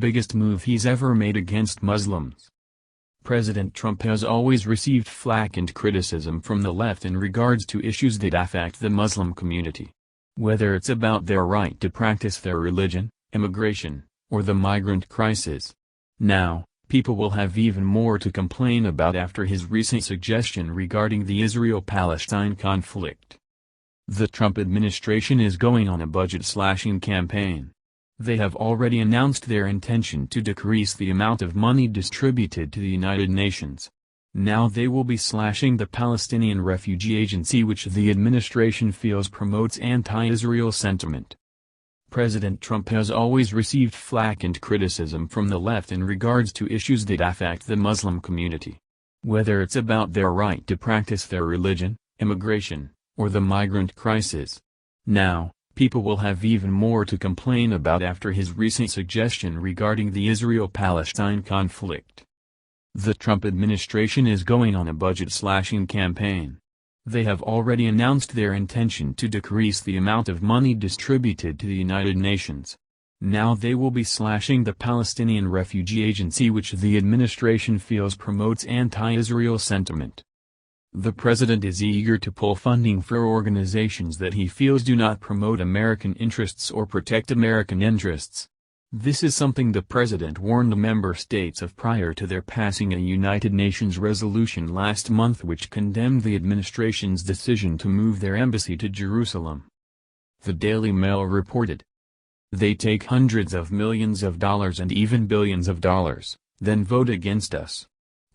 biggest move he's ever made against Muslims. President Trump has always received flack and criticism from the left in regards to issues that affect the Muslim community. Whether it's about their right to practice their religion, immigration, or the migrant crisis. Now, people will have even more to complain about after his recent suggestion regarding the Israel-Palestine conflict. The Trump administration is going on a budget-slashing campaign. They have already announced their intention to decrease the amount of money distributed to the United Nations. Now they will be slashing the Palestinian Refugee Agency, which the administration feels promotes anti-Israel sentiment. President Trump has always received flack and criticism from the left in regards to issues that affect the Muslim community. Whether it's about their right to practice their religion, immigration, or the migrant crisis. Now, people will have even more to complain about after his recent suggestion regarding the Israel-Palestine conflict. The Trump administration is going on a budget-slashing campaign. They have already announced their intention to decrease the amount of money distributed to the United Nations. Now they will be slashing the Palestinian Refugee Agency, which the administration feels promotes anti-Israel sentiment. The president is eager to pull funding for organizations that he feels do not promote American interests or protect American interests. This is something the president warned the member states of prior to their passing a United Nations resolution last month which condemned the administration's decision to move their embassy to Jerusalem. The Daily Mail reported, "They take hundreds of millions of dollars and even billions of dollars, then vote against us.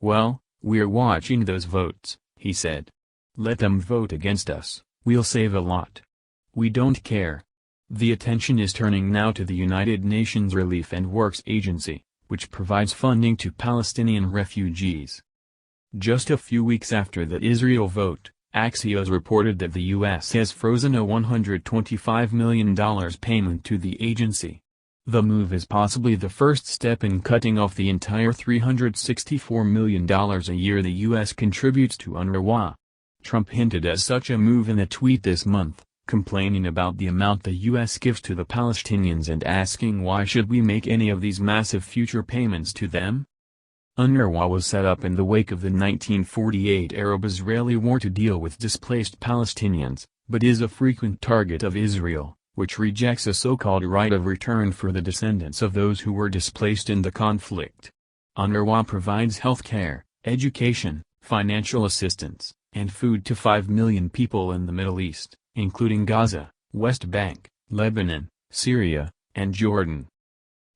Well, we're watching those votes," he said. "Let them vote against us, we'll save a lot. We don't care." The attention is turning now to the United Nations Relief and Works Agency, which provides funding to Palestinian refugees. Just a few weeks after the Israel vote, Axios reported that the U.S. has frozen a $125 million payment to the agency. The move is possibly the first step in cutting off the entire $364 million a year the U.S. contributes to UNRWA. Trump hinted at such a move in a tweet this month, complaining about the amount the U.S. gives to the Palestinians and asking why should we make any of these massive future payments to them? UNRWA was set up in the wake of the 1948 Arab-Israeli war to deal with displaced Palestinians, but is a frequent target of Israel, which rejects a so-called right of return for the descendants of those who were displaced in the conflict. UNRWA provides health care, education, financial assistance, and food to 5 million people in the Middle East, including Gaza, West Bank, Lebanon, Syria, and Jordan.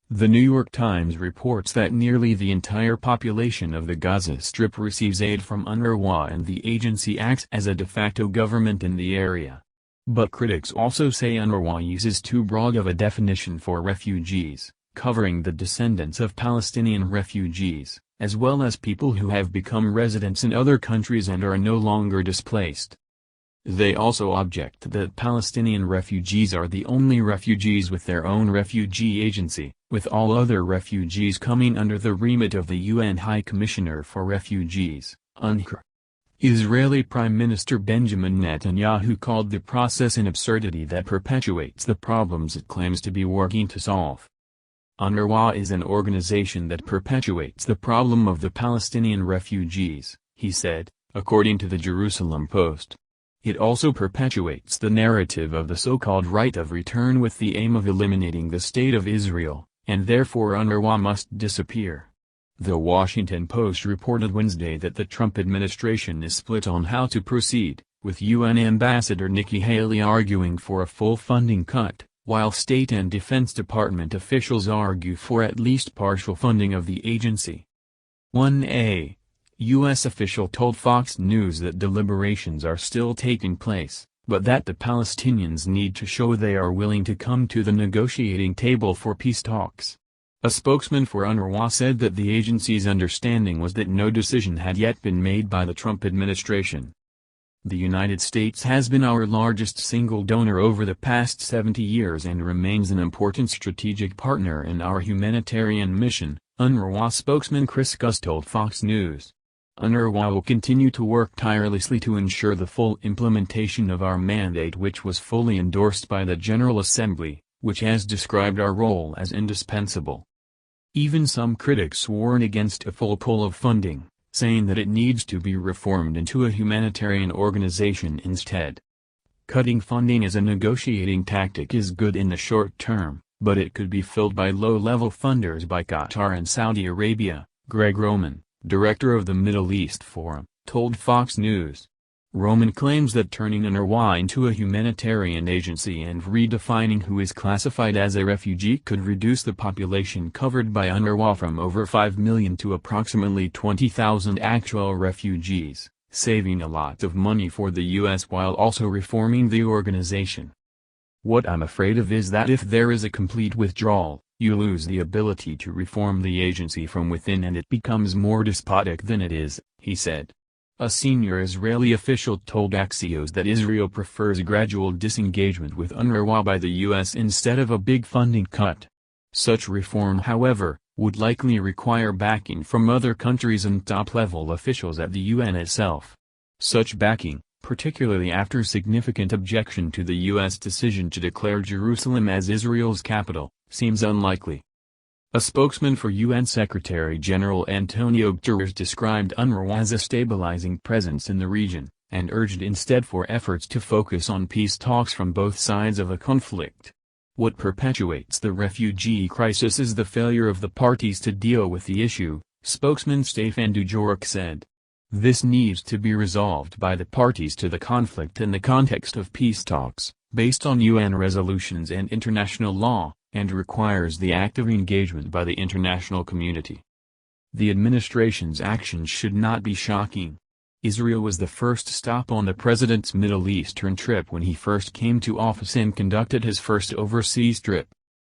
The New York Times reports that nearly the entire population of the Gaza Strip receives aid from UNRWA and the agency acts as a de facto government in the area. But critics also say UNRWA uses too broad of a definition for refugees, covering the descendants of Palestinian refugees, as well as people who have become residents in other countries and are no longer displaced. They also object that Palestinian refugees are the only refugees with their own refugee agency, with all other refugees coming under the remit of the UN High Commissioner for Refugees, UNHCR. Israeli Prime Minister Benjamin Netanyahu called the process an absurdity that perpetuates the problems it claims to be working to solve. UNRWA is an organization that perpetuates the problem of the Palestinian refugees, he said, according to the Jerusalem Post. It also perpetuates the narrative of the so-called right of return with the aim of eliminating the State of Israel, and therefore UNRWA must disappear. The Washington Post reported Wednesday that the Trump administration is split on how to proceed, with UN Ambassador Nikki Haley arguing for a full funding cut, while State and Defense Department officials argue for at least partial funding of the agency. One U.S. official told Fox News that deliberations are still taking place, but that the Palestinians need to show they are willing to come to the negotiating table for peace talks. A spokesman for UNRWA said that the agency's understanding was that no decision had yet been made by the Trump administration. The United States has been our largest single donor over the past 70 years and remains an important strategic partner in our humanitarian mission, UNRWA spokesman Chris Gus told Fox News. UNRWA will continue to work tirelessly to ensure the full implementation of our mandate, which was fully endorsed by the General Assembly, which has described our role as indispensable. Even some critics warn against a full pull of funding, saying that it needs to be reformed into a humanitarian organization instead. Cutting funding as a negotiating tactic is good in the short term, but it could be filled by low-level funders by Qatar and Saudi Arabia, Greg Roman, director of the Middle East Forum, told Fox News. Roman claims that turning UNRWA into a humanitarian agency and redefining who is classified as a refugee could reduce the population covered by UNRWA from over 5 million to approximately 20,000 actual refugees, saving a lot of money for the U.S. while also reforming the organization. What I'm afraid of is that if there is a complete withdrawal, you lose the ability to reform the agency from within and it becomes more despotic than it is, he said. A senior Israeli official told Axios that Israel prefers a gradual disengagement with UNRWA by the U.S. instead of a big funding cut. Such reform, however, would likely require backing from other countries and top-level officials at the UN itself. Such backing, particularly after significant objection to the U.S. decision to declare Jerusalem as Israel's capital, seems unlikely. A spokesman for UN Secretary-General Antonio Guterres described UNRWA as a stabilizing presence in the region, and urged instead for efforts to focus on peace talks from both sides of a conflict. What perpetuates the refugee crisis is the failure of the parties to deal with the issue, spokesman Stefan Dujarric said. This needs to be resolved by the parties to the conflict in the context of peace talks, based on UN resolutions and international law, and requires the active engagement by the international community. The administration's actions should not be shocking. Israel was the first stop on the president's Middle Eastern trip when he first came to office and conducted his first overseas trip,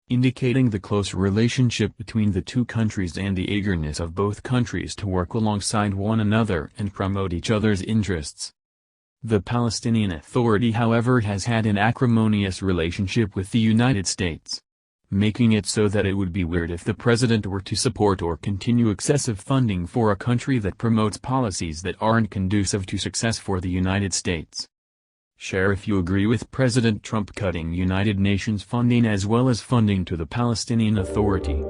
indicating the close relationship between the two countries and the eagerness of both countries to work alongside one another and promote each other's interests. The Palestinian Authority, however, has had an acrimonious relationship with the United States, making it so that it would be weird if the president were to support or continue excessive funding for a country that promotes policies that aren't conducive to success for the United States. Share if you agree with President Trump cutting United Nations funding as well as funding to the Palestinian Authority.